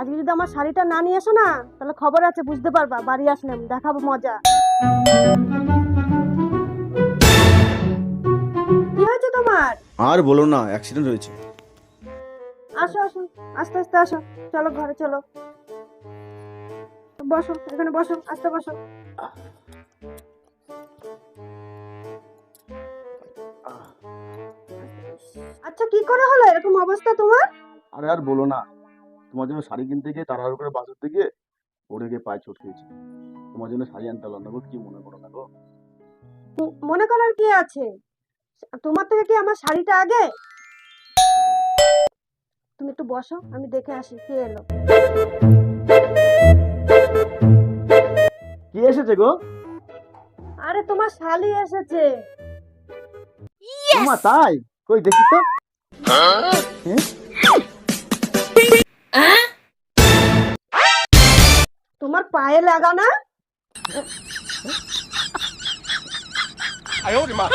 আজকে যদি আমার শাড়িটা না নিয়ে এসো না, তাহলে খবর আছে, বুঝতে পারবা। বাড়ি আসলাম, দেখাবো মজা। কি হয়েছে তোমার? আর বলো না, অ্যাক্সিডেন্ট হয়েছে। আসো আসো, আস্তে আস্তে আসো। চলো ঘরে চলো। বসো, এখানে বসো, আস্তে বসো। আচ্ছা, কি করে হলো এরকম অবস্থা তোমার? আরে আর বলো না, তোমার জন্য শাড়ি কিনতে গিয়ে তাড়াহুড়ো করে বাস উঠতে গিয়ে পড়ে গিয়ে পায়ে চোট খেয়েছি। তোমার জন্য শাড়ি আনতে পারলাম না গো, কি মনে করো না গো। মনে করার কি আছে? তোমার থেকে কি আমার শাড়িটা আগে? তুমি একটু বসো, আমি দেখে আসি কে এলো। কি এসেছে গো? আরে তোমার শালি এসেছে। মা তাই? কই দেখি তো। তোমার পায়ে লাগা না? আয় ওরে মা।